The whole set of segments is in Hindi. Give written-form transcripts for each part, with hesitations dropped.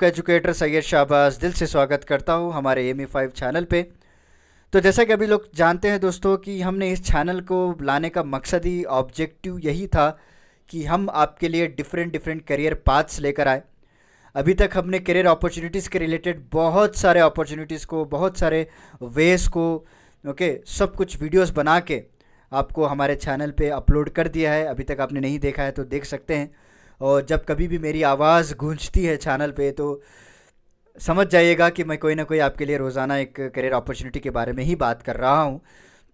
आपका एजुकेटर सैयद शाहबाज दिल से स्वागत करता हूं हमारे AME5 चैनल पे। तो जैसा कि अभी लोग जानते हैं दोस्तों कि हमने इस चैनल को लाने का मकसद ही ऑब्जेक्टिव यही था कि हम आपके लिए डिफरेंट डिफरेंट करियर पाथ्स लेकर आए। अभी तक हमने करियर अपॉर्चुनिटीज़ के रिलेटेड बहुत सारे अपॉर्चुनिटीज़ को, बहुत सारे वेज को, सब कुछ वीडियोस बना के आपको हमारे चैनल पे अपलोड कर दिया है। अभी तक आपने नहीं देखा है तो देख सकते हैं। और जब कभी भी मेरी आवाज़ गूंजती है चैनल पे तो समझ जाइएगा कि मैं कोई ना कोई आपके लिए रोज़ाना एक करियर अपॉर्चुनिटी के बारे में ही बात कर रहा हूँ।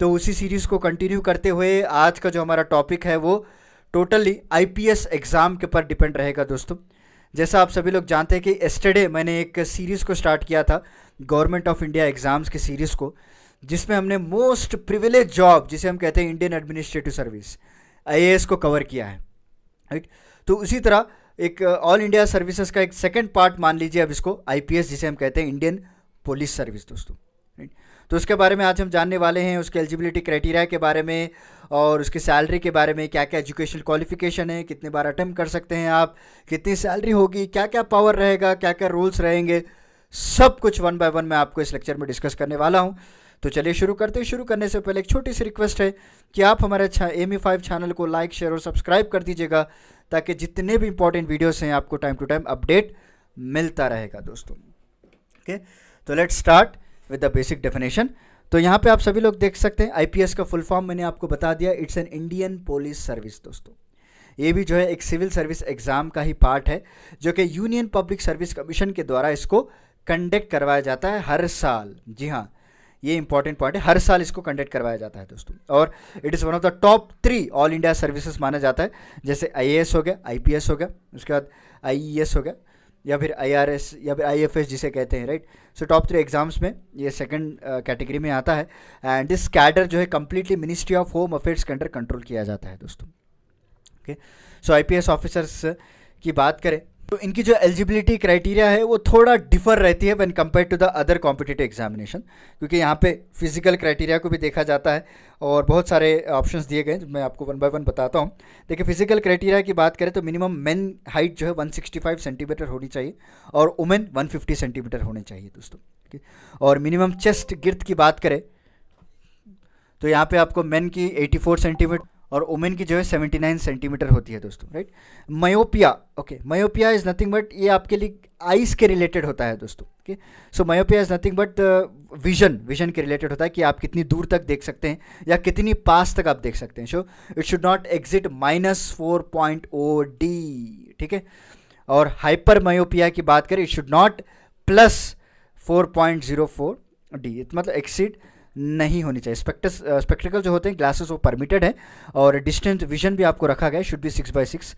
तो उसी सीरीज़ को कंटिन्यू करते हुए आज का जो हमारा टॉपिक है वो टोटली IPS एग्ज़ाम के ऊपर डिपेंड रहेगा दोस्तों। जैसा आप सभी लोग जानते हैं कि एस्टरडे मैंने एक सीरीज़ को स्टार्ट किया था गवर्नमेंट ऑफ इंडिया एग्ज़ाम्स की सीरीज़ को, जिसमें हमने मोस्ट प्रिविलेज जॉब जिसे हम कहते हैं इंडियन एडमिनिस्ट्रेटिव सर्विस IAS को कवर किया है, राइट। तो उसी तरह एक ऑल इंडिया सर्विसेज का एक सेकंड पार्ट मान लीजिए अब इसको IPS जिसे हम कहते हैं इंडियन पुलिस सर्विस दोस्तों, राइट। तो उसके बारे में आज हम जानने वाले हैं, उसके एलिजिबिलिटी क्राइटेरिया के बारे में और उसकी सैलरी के बारे में, क्या क्या एजुकेशनल क्वालिफिकेशन है, कितने बार अटेम्प्ट कर सकते हैं आप, कितनी सैलरी होगी, क्या क्या पावर रहेगा, क्या क्या रूल्स रहेंगे, सब कुछ वन बाय वन मैं आपको इस लेक्चर में डिस्कस करने वाला हूँ। तो चलिए शुरू करते हैं। शुरू करने से पहले एक छोटी सी रिक्वेस्ट है कि आप हमारे AME5 चैनल को लाइक, शेयर और सब्सक्राइब कर दीजिएगा ताकि जितने भी इंपॉर्टेंट वीडियोस हैं आपको टाइम टू टाइम अपडेट मिलता रहेगा दोस्तों। ओके, तो let's start with the basic definition. तो यहाँ पे आप सभी लोग देख सकते हैं IPS का फुल फॉर्म मैंने आपको बता दिया, it's an Indian police service दोस्तों। ये भी जो है एक सिविल सर्विस एग्जाम का ही पार्ट है जो कि यूनियन पब्लिक सर्विस कमीशन के द्वारा इसको कंडक्ट करवाया जाता है हर साल। जी हाँ, ये इंपॉर्टेंट पॉइंट है, हर साल इसको कंडक्ट करवाया जाता है दोस्तों। और it is one of the top 3 all India services माना जाता है, जैसे IAS हो गया, IPS हो गया, उसके बाद IES हो गया, या फिर IRS या फिर IFS जिसे कहते हैं, राइट। सो टॉप 3 एग्जाम्स में ये सेकंड कैटेगरी में आता है। एंड दिस कैडर जो है completely ministry of home affairs के अंडर कंट्रोल किया जाता है दोस्तों। ओके, सो IPS ऑफिसर्स की बात करें तो इनकी जो एलिजिबिलिटी क्राइटेरिया है वो थोड़ा डिफर रहती है when compare to the other competitive examination, क्योंकि यहाँ पे फिजिकल क्राइटेरिया को भी देखा जाता है और बहुत सारे ऑप्शंस दिए गए मैं आपको वन बाय वन बताता हूँ। देखिए, फिजिकल क्राइटेरिया की बात करें तो मिनिमम मेन हाइट जो है 165 सेंटीमीटर होनी चाहिए और वुमेन 150 सेंटीमीटर होने चाहिए दोस्तों। और मिनिमम चेस्ट गिर्थ की बात करें तो यहाँ पे आपको मेन की 84 सेंटीमीटर और वुमेन की जो है 79 सेंटीमीटर होती है दोस्तों, right. Myopia, myopia is nothing but ये आपके लिए आइज़ के रिलेटेड होता है दोस्तों। Okay, so myopia is nothing but vision के रिलेटेड होता है कि आप कितनी दूर तक देख सकते हैं या कितनी पास तक आप देख सकते हैं। So it should not exit -4.0D, ठीक है। और हाइपर मायोपिया की बात करें, इट शुड नॉट +4.04D, मतलब एक्सीड नहीं होनी चाहिए। स्पेक्टिकल जो होते हैं ग्लासेस वो परमिटेड है और डिस्टेंस विजन भी आपको रखा गया है, should be 6/6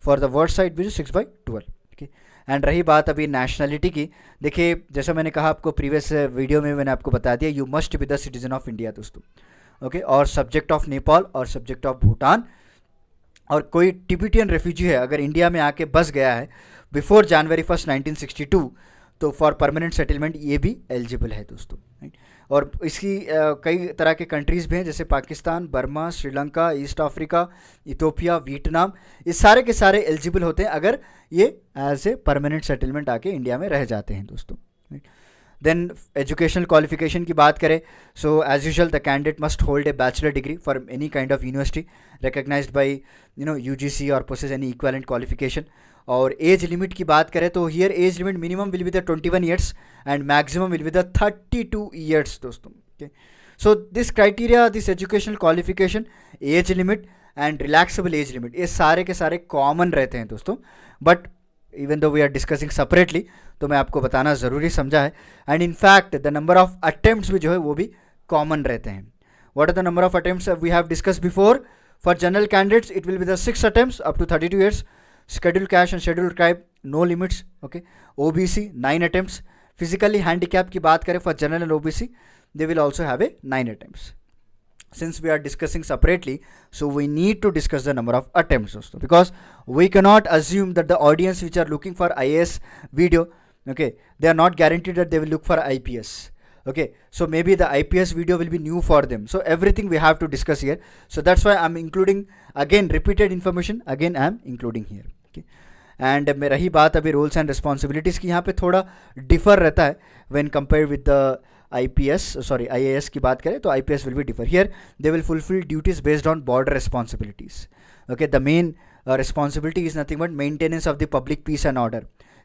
for the ward side vision 6/12। ठीक। एंड रही बात अभी नेशनलिटी की, देखिए जैसा मैंने कहा आपको प्रीवियस वीडियो में मैंने आपको बता दिया, you must be the citizen of India दोस्तों। ओके, और सब्जेक्ट ऑफ नेपाल और सब्जेक्ट ऑफ भूटान। और कोई टिबेटियन रेफ्यूजी है अगर इंडिया में आके बस गया है बिफोर January 1, 1962 तो फॉर परमानेंट सेटलमेंट ये भी एलिजिबल है दोस्तों, राइट। और इसकी कई तरह के कंट्रीज़ भी हैं जैसे Pakistan, Burma, Sri Lanka, east Africa, Ethiopia, Vietnam, ये सारे के सारे एलिजिबल होते हैं अगर ये एज ए परमानेंट सेटलमेंट आके इंडिया में रह जाते हैं दोस्तों, राइट। देन एजुकेशनल क्वालिफिकेशन की बात करें, so as usual the candidate must hold a bachelor degree from any kind of university recognized by UGC और पोसेस एनी इक्विवेलेंट क्वालिफिकेशन। और एज लिमिट की बात करें तो here age limit minimum will be the 21 years and maximum will be the 32 years दोस्तों। Okay, so this criteria, this educational qualification, age limit and relaxable age limit, ये सारे के सारे कॉमन रहते हैं दोस्तों। But even though we are discussing separately तो मैं आपको बताना ज़रूरी समझा है। And in fact the number of attempts भी जो है वो भी कॉमन रहते हैं। What are the number of attempts we have discuss before? For general candidates it will be the 6 attempts up to 32 years. Scheduled caste and scheduled tribe no limits, okay. OBC 9 attempts. Physically handicapped की बात करें for general and OBC they will also have a 9 attempts. Since we are discussing separately, so we need to discuss the number of attempts also, because we cannot assume that the audience which are looking for IAS video, okay, they are not guaranteed that they will look for IPS. Okay, so maybe the IPS video will be new for them, so everything we have to discuss here. So that's why I'm including again repeated information, again I'm including here. Okay, and में रही बात अभी रोल्स एंड रिस्पॉन्सिबिलिटीज़ की, यहाँ पे थोड़ा डिफर रहता है when compare with the IAS की बात करें तो IPS will be differ here. They will fulfil duties based on border responsibilities. Okay, the main responsibility is nothing but maintenance of the public peace and order,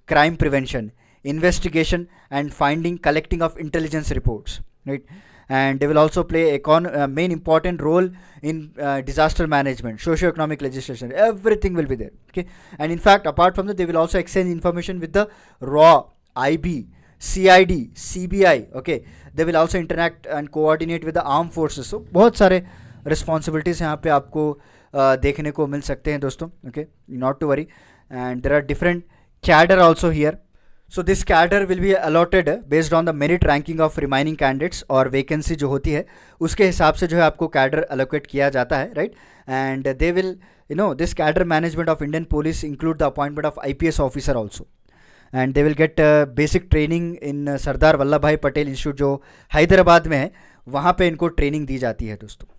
crime prevention, investigation and finding, collecting of intelligence reports, right? And they will also play a main important role in disaster management, socio-economic legislation, everything will be there. Okay, and in fact apart from that they will also exchange information with the RAW, IB, CID, CBI. Okay, they will also interact and coordinate with the armed forces. So बहुत सारे responsibilities यहाँ पे आपको देखने को मिल सकते हैं दोस्तों. Okay, not to worry. And there are different cadre also here. So this cadre will be allotted based on the merit ranking of remaining candidates, और वैकेंसी जो होती है उसके हिसाब से जो है आपको कैडर अलोकेट किया जाता है, right. And they will this cadre management of Indian police include the appointment of IPS officer also. And they will get basic training in Sardar Vallabh Bhai Patel institute जो हैदराबाद में है, वहाँ पे इनको ट्रेनिंग दी जाती है दोस्तों.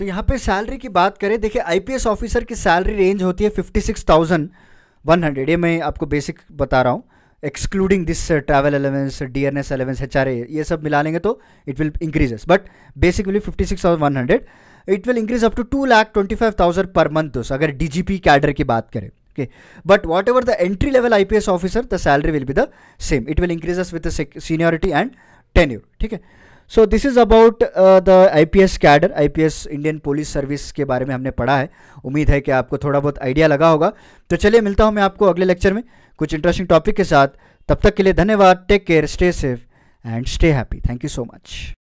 तो यहाँ पे सैलरी की बात करें, देखिए IPS ऑफिसर की सैलरी रेंज होती है 56,100. ये मैं आपको बेसिक बता रहा हूँ, excluding this travel allowance, DNS allowance, HRA, ये सब मिला लेंगे तो it will increases, but basically 56,100. It will increase up to 2,25,000 per month दोस्त, अगर DGP कैडर की बात करें. Okay, but whatever the entry level IPS officer, the salary will be the same. It will increase us with the seniority and tenure. ठीक है. So this is about the IPS cadre, IPS Indian police service के बारे में हमने पढ़ा है. उम्मीद है कि आपको थोड़ा बहुत आइडिया लगा होगा. तो चलिए मिलता हूँ मैं आपको अगले लेक्चर में कुछ इंटरेस्टिंग टॉपिक के साथ. तब तक के लिए धन्यवाद. Take care, stay safe and stay happy. Thank you so much.